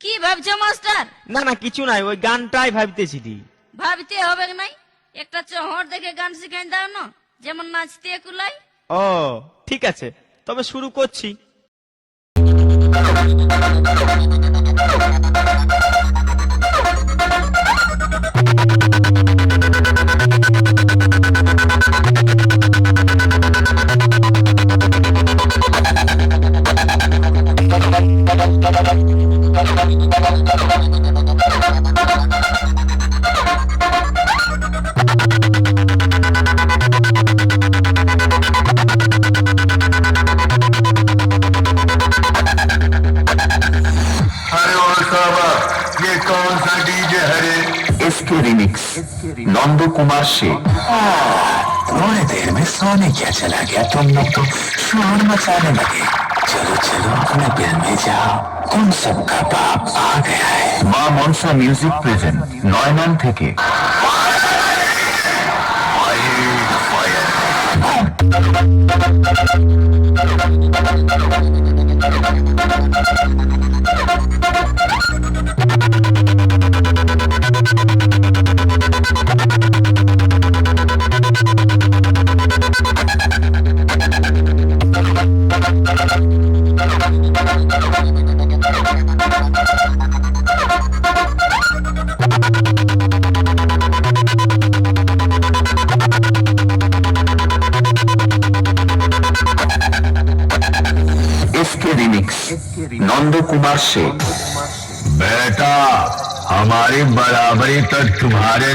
কি ভাবছো মাস্টার? না না কিছু নাই, ওই গানটাই ভাবতেছিলি। ভাবতে হবে নাই, একটা চহর দেখে গান শিখাই দাও না, যেমন নাচতে কুলাই। ও ঠিক আছে, তবে শুরু করছি। अरे और साहबा, ये कौन सा डीजे है रे? इसके रिमिक्स नंदू कुमार से। थोड़ी देर में सोने क्या चला गया, तुम लोग तो शोर मचाने लगे। चलो चलो अपने बिल में जाओ, तुम सबका बाप आ गया है। माँ मनसा म्यूजिक प्रेजेंट नयनान থেকে। इसके रिमिक्स नंदू कुमार से। बेटा, हमारी बराबरी तो तुम्हारे